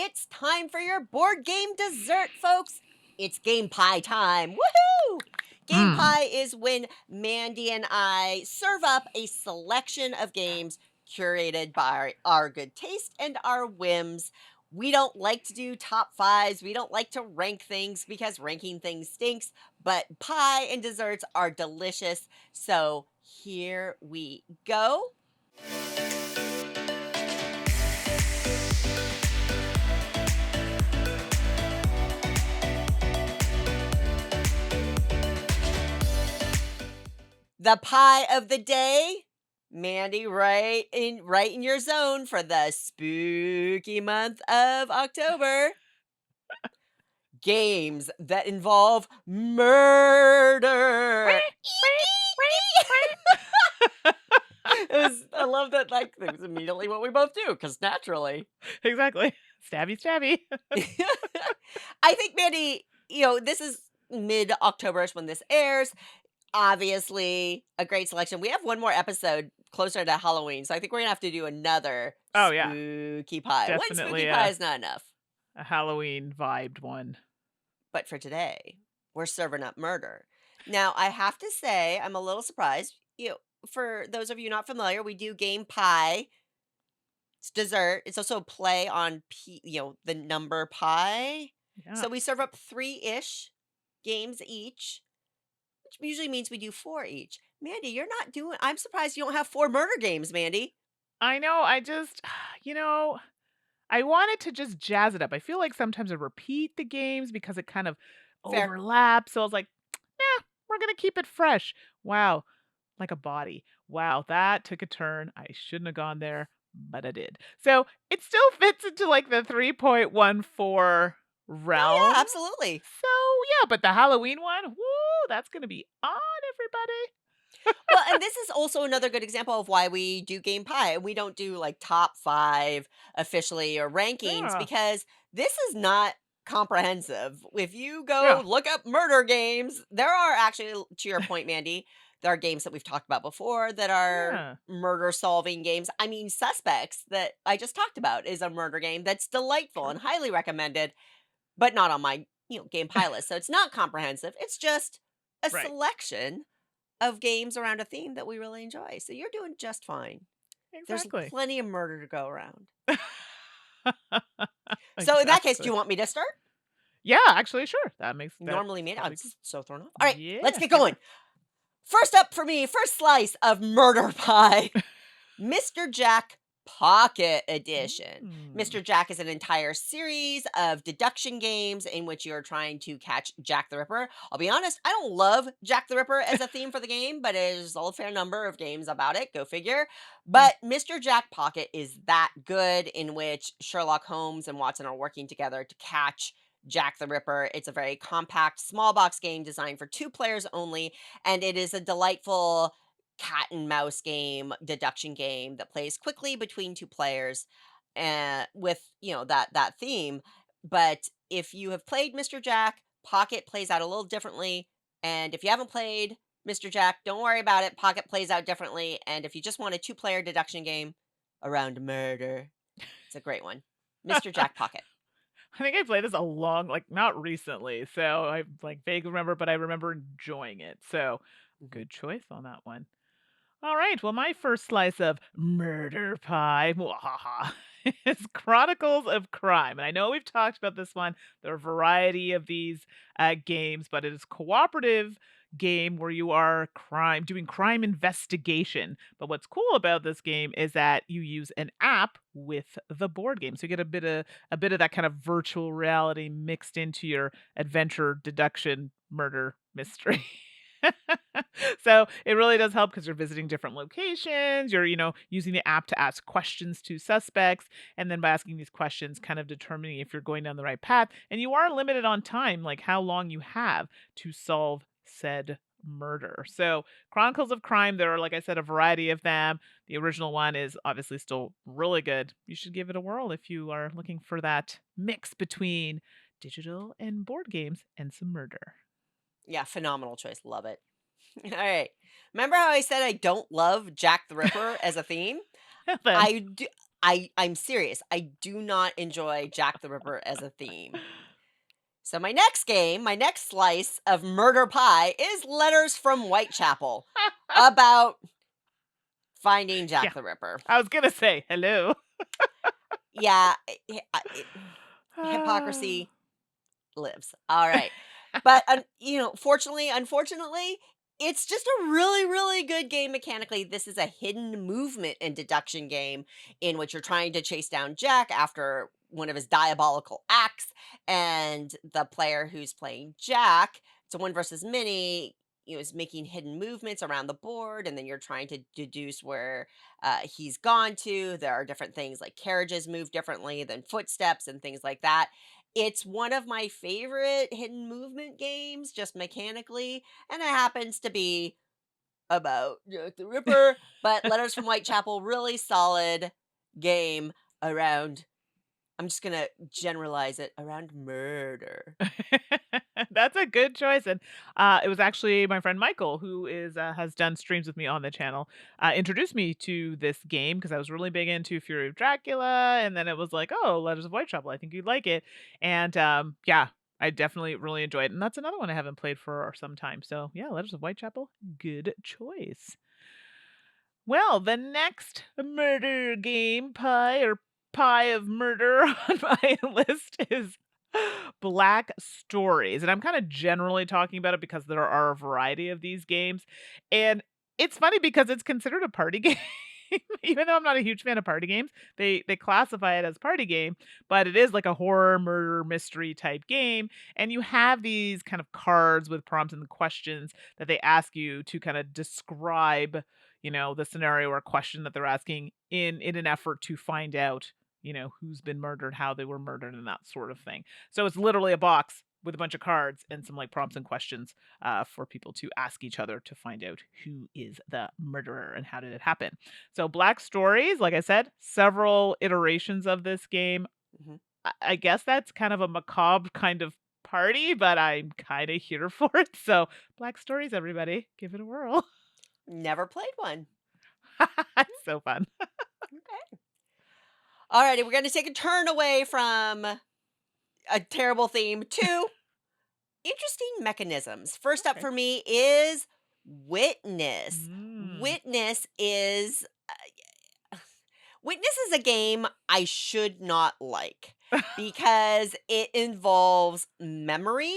It's time for your board game dessert, folks. It's game pie time. Woohoo! Game Mm. pie is when Mandy and I serve up a selection of games curated by our good taste and our whims. We don't like to do top fives. We don't like to rank things because ranking things stinks, but pie and desserts are delicious. So here we go. The pie of the day, Mandy, right in your zone for the spooky month of October. Games that involve murder. I love that, like, it was immediately what we both do, because naturally. Exactly. Stabby, stabby. I think, Mandy, this is mid-October-ish when this airs. Obviously, a great selection. We have one more episode closer to Halloween, so I think we're gonna have to do another Oh, yeah. spooky pie. One Definitely spooky pie is not enough. a Halloween vibed one. But for today, we're serving up murder. Now, I have to say, I'm a little surprised. For those of you not familiar, we do game pie. It's dessert. It's also a play on the number pi. Yeah. So we serve up 3-ish games each, which usually means we do 4 each. Mandy, I'm surprised you don't have 4 murder games, Mandy. I know. I wanted to just jazz it up. I feel like sometimes I repeat the games because it kind of Fair. overlaps. So I was like, nah, we're going to keep it fresh. Wow. Like a body. Wow. That took a turn. I shouldn't have gone there, but I did. So it still fits into like the 3.14 Oh, realm. yeah, absolutely. So yeah, but the Halloween one, woo, that's going to be on, everybody. Well, and this is also another good example of why we do game pie. We don't do like top 5 officially or rankings Yeah. because this is not comprehensive. If you go Yeah. look up murder games, there are actually, to your point, Mandy, there are games that we've talked about before that are Yeah. murder solving games. I mean, Suspects that I just talked about is a murder game that's delightful Sure. and highly recommended, but not on my game pie list. So it's not comprehensive. It's just a Right. selection of games around a theme that we really enjoy. So you're doing just fine. There's Exactly. plenty of murder to go around. So in that case, do Exactly. you want me to start? Yeah, actually, sure. That's Normally me. I'm probably good. so thrown off. All right, let's Yeah, get hit going. First up for me, first slice of murder pie. Mr. Jack Pocket Edition. Mm. Mr. Jack is an entire series of deduction games in which you're trying to catch Jack the Ripper. I'll be honest, I don't love Jack the Ripper as a theme for the game, but there's a fair number of games about it. Go figure. Mm. But Mr. Jack Pocket is that good, in which Sherlock Holmes and Watson are working together to catch Jack the Ripper. It's a very compact, small box game designed for 2 players only, and it is a delightful cat and mouse game, deduction game that plays quickly between 2 players and with, that theme. But if you have played Mr. Jack, Pocket plays out a little differently. And if you haven't played Mr. Jack, don't worry about it. Pocket plays out differently. And if you just want a 2-player deduction game around murder, it's a great one. Mr. Jack Pocket. I think I played this not recently, so I like vaguely remember, but I remember enjoying it. So good choice on that one. All right, well, my first slice of murder pie mwahaha, is Chronicles of Crime. And I know we've talked about this one. There are a variety of these games, but it is cooperative game where you are doing crime investigation. But what's cool about this game is that you use an app with the board game. So you get a bit of that kind of virtual reality mixed into your adventure, deduction, murder, mystery. So it really does help because you're visiting different locations. You're, using the app to ask questions to suspects. And then by asking these questions, kind of determining if you're going down the right path. And you are limited on time, like how long you have to solve said murder. So Chronicles of Crime, there are, like I said, a variety of them. The original one is obviously still really good. You should give it a whirl if you are looking for that mix between digital and board games and some murder. Yeah, phenomenal choice. Love it. All right. Remember how I said I don't love Jack the Ripper as a theme? Then I do. I'm serious. I do not enjoy Jack the Ripper as a theme. So my next game, my next slice of murder pie is Letters from Whitechapel about finding Yeah, Jack the Ripper. I was gonna say hello. Yeah, hypocrisy lives. All right. But fortunately, unfortunately, it's just a really, really good game mechanically. This is a hidden movement and deduction game in which you're trying to chase down Jack after one of his diabolical acts. And the player who's playing Jack, it's a one versus many, is making hidden movements around the board. And then you're trying to deduce where he's gone to. There are different things like carriages move differently than footsteps and things like that. It's one of my favorite hidden movement games, just mechanically, and it happens to be about Jack the Ripper, but Letters from Whitechapel, really solid game around, I'm just gonna generalize it, around murder. That's a good choice, and, it was actually my friend Michael who has done streams with me on the channel, introduced me to this game because I was really big into Fury of Dracula, and then it was like, "Oh, Letters of Whitechapel, I think you'd like it," and, yeah, I definitely really enjoyed it, and that's another one I haven't played for some time, so, yeah, Letters of Whitechapel, good choice. Well, the next murder game pie or pie of murder on my list is Black Stories. And I'm kind of generally talking about it because there are a variety of these games. And it's funny because it's considered a party game. Even though I'm not a huge fan of party games, they classify it as party game, but it is like a horror murder mystery type game. And you have these kind of cards with prompts and questions that they ask you to kind of describe, the scenario or question that they're asking in an effort to find out, who's been murdered, how they were murdered, and that sort of thing. So it's literally a box with a bunch of cards and some like prompts and questions for people to ask each other to find out who is the murderer and how did it happen. So Black Stories, like I said, several iterations of this game. Mhm. I guess that's kind of a macabre kind of party, but I'm kind of here for it. So Black Stories, everybody, give it a whirl. Never played one. It's so fun. Okay. Alrighty, we're gonna take a turn away from a terrible theme to interesting mechanisms. First up Okay. for me is Witness. Mm. Witness is Witness is a game I should not like because it involves memory.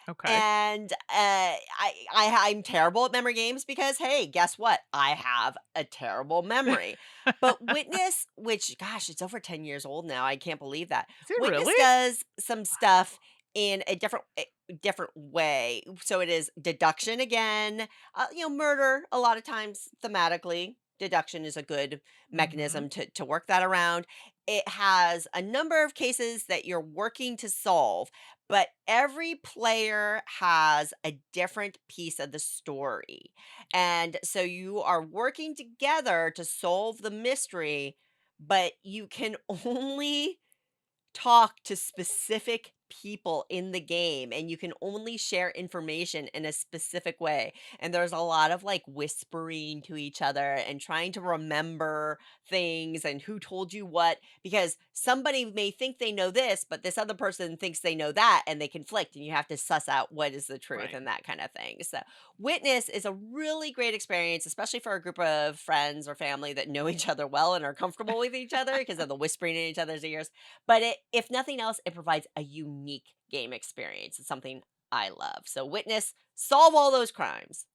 Okay. And I'm terrible at memory games because hey, guess what? I have a terrible memory. But Witness, which gosh, it's over 10 years old now. I can't believe that. Is it Witness really? does some Wow. stuff in a different way. So it is deduction again. Murder a lot of times thematically. Deduction is a good Mhm. mechanism to work that around. It has a number of cases that you're working to solve, but every player has a different piece of the story. And so you are working together to solve the mystery, but you can only talk to specific people in the game and you can only share information in a specific way. And there's a lot of like whispering to each other and trying to remember things and who told you what, because somebody may think they know this, but this other person thinks they know that and they conflict and you have to suss out what is the truth Right. and that kind of thing. So Witness is a really great experience, especially for a group of friends or family that know each other well and are comfortable with each other because of the whispering in each other's ears. But if nothing else, it provides a unique game experience. It's something I love. So Witness, solve all those crimes.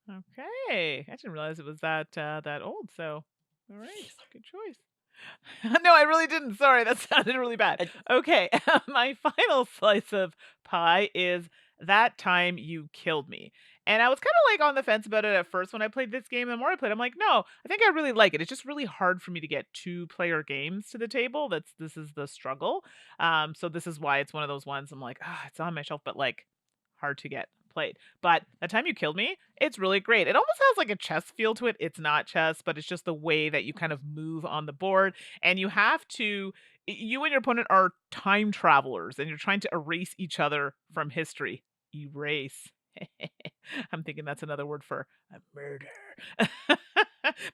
Okay. I didn't realize it was that old, so all right. Good choice. No, I really didn't. Sorry, that sounded really bad. Uh, Okay. My final slice of pie is That Time You Killed Me. And I was kind of like on the fence about it at first when I played this game. The more I played, I'm like, no, I think I really like it. It's just really hard for me to get two-player games to the table. This is the struggle. So this is why it's one of those ones I'm like, ah, it's on my shelf, but like hard to get played. But That Time You Killed Me, it's really great. It almost has like a chess feel to it. It's not chess, but it's just the way that you kind of move on the board and you have to you and your opponent are time travelers and you're trying to erase each other from history. Erase. I'm thinking that's another word for a murder.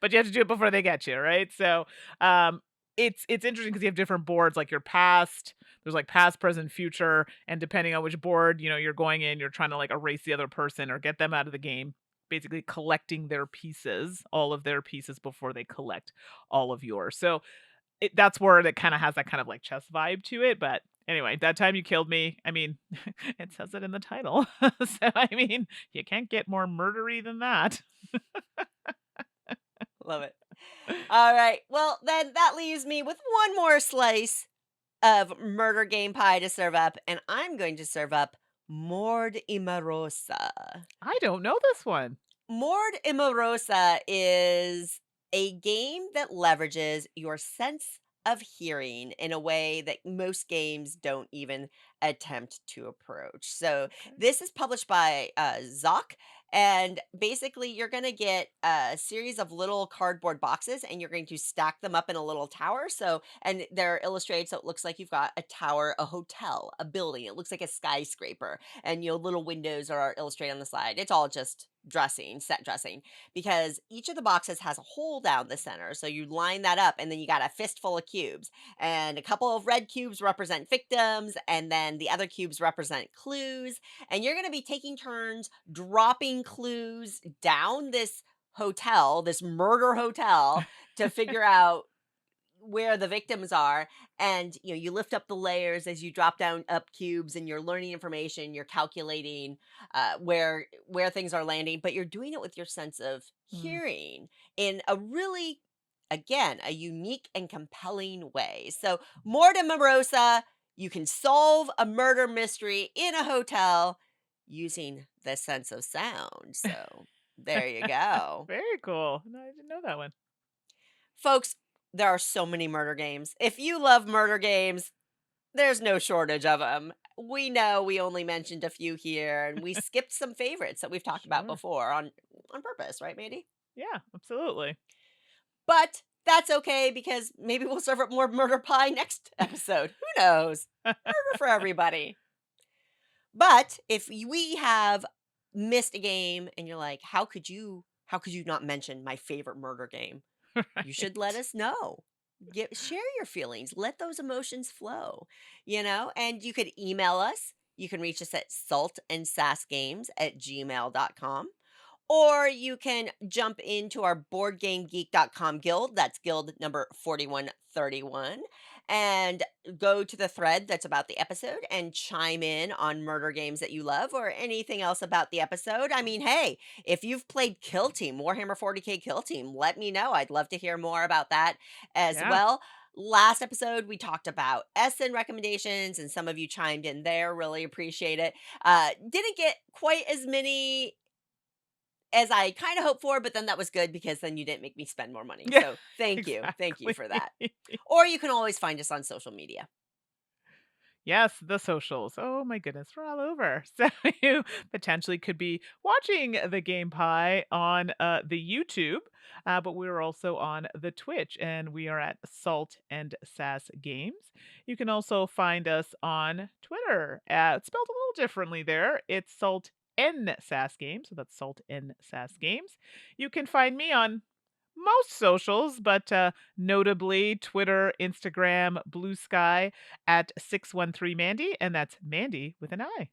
But you have to do it before they get you, right? So, um it's interesting because you have different boards, like your past, there's like past, present, future, and depending on which board, you're going in, you're trying to like erase the other person or get them out of the game, basically collecting their pieces, all of their pieces before they collect all of yours. So that's where it kind of has that kind of like chess vibe to it. But anyway, that time you killed me. I mean, it says it in the title. So I mean, you can't get more murdery than that. Love it. All right. Well, then that leaves me with one more slice of murder game pie to serve up, and I'm going to serve up Mord Imarosa. I don't know this one. Mord Imarosa is a game that leverages your sense of hearing in a way that most games don't even attempt to approach. So, Okay. this is published by Zoc, and basically, you're going to get a series of little cardboard boxes and you're going to stack them up in a little tower. So, and they're illustrated so it looks like you've got a tower, a hotel, a building. It looks like a skyscraper, and little windows are illustrated on the side. It's all just dressing, set dressing, because each of the boxes has a hole down the center. So you line that up, and then you got a fistful of cubes, and a couple of red cubes represent victims, and then the other cubes represent clues. And you're going to be taking turns dropping clues down this hotel, this murder hotel, to figure out where the victims are. And you lift up the layers as you drop down up cubes, and you're learning information, you're calculating where things are landing, but you're doing it with your sense of Mm. hearing in a really, again, a unique and compelling way. So, Mortem Morosa, you can solve a murder mystery in a hotel using the sense of sound. So there you go. Very cool. No, I didn't know that one. Folks, there are so many murder games. If you love murder games, there's no shortage of them. We know we only mentioned a few here, and we skipped some favorites that we've talked about Sure. before on purpose, right, Mandy? Yeah, absolutely. But that's okay because maybe we'll serve up more murder pie next episode. Who knows? Murder for everybody. But if we have missed a game and you're like, how could you not mention my favorite murder game? You should let Right. us know. Share your feelings. Let those emotions flow, and you could email us. You can reach us at saltandsassgames@gmail.com. Or you can jump into our boardgamegeek.com guild. That's guild number 4131. And go to the thread that's about the episode and chime in on murder games that you love or anything else about the episode. I mean, hey, if you've played Kill Team, Warhammer 40K Kill Team, let me know. I'd love to hear more about that as Yeah. well. Last episode, we talked about Essen recommendations, and some of you chimed in there. Really appreciate it. Didn't get quite as many as I kinda hoped for, but then that was good because then you didn't make me spend more money. Yeah, So, thank you. Thank you exactly. for that. Or you can always find us on social media. Yes, the socials. Oh my goodness, we're all over. So you potentially could be watching the Game Pie on the YouTube, but we're also on the Twitch, and we are at Salt and Sass Games. You can also find us on Twitter. It's spelled a little differently there. It's Salt N Sass Games, so that's Salt N Sass Games. You can find me on most socials, but notably Twitter, Instagram, Blue Sky at 613 Mandy, and that's Mandy with an I.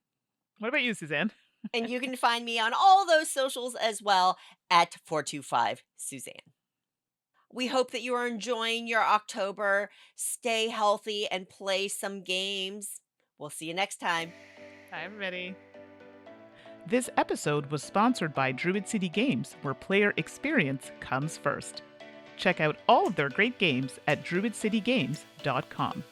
What about you, Suzanne? And you can find me on all those socials as well at 425 Suzanne. We hope that you are enjoying your October. Stay healthy and play some games. We'll see you next time. Hi, everybody. This episode was sponsored by Druid City Games, where player experience comes first. Check out all of their great games at druidcitygames.com.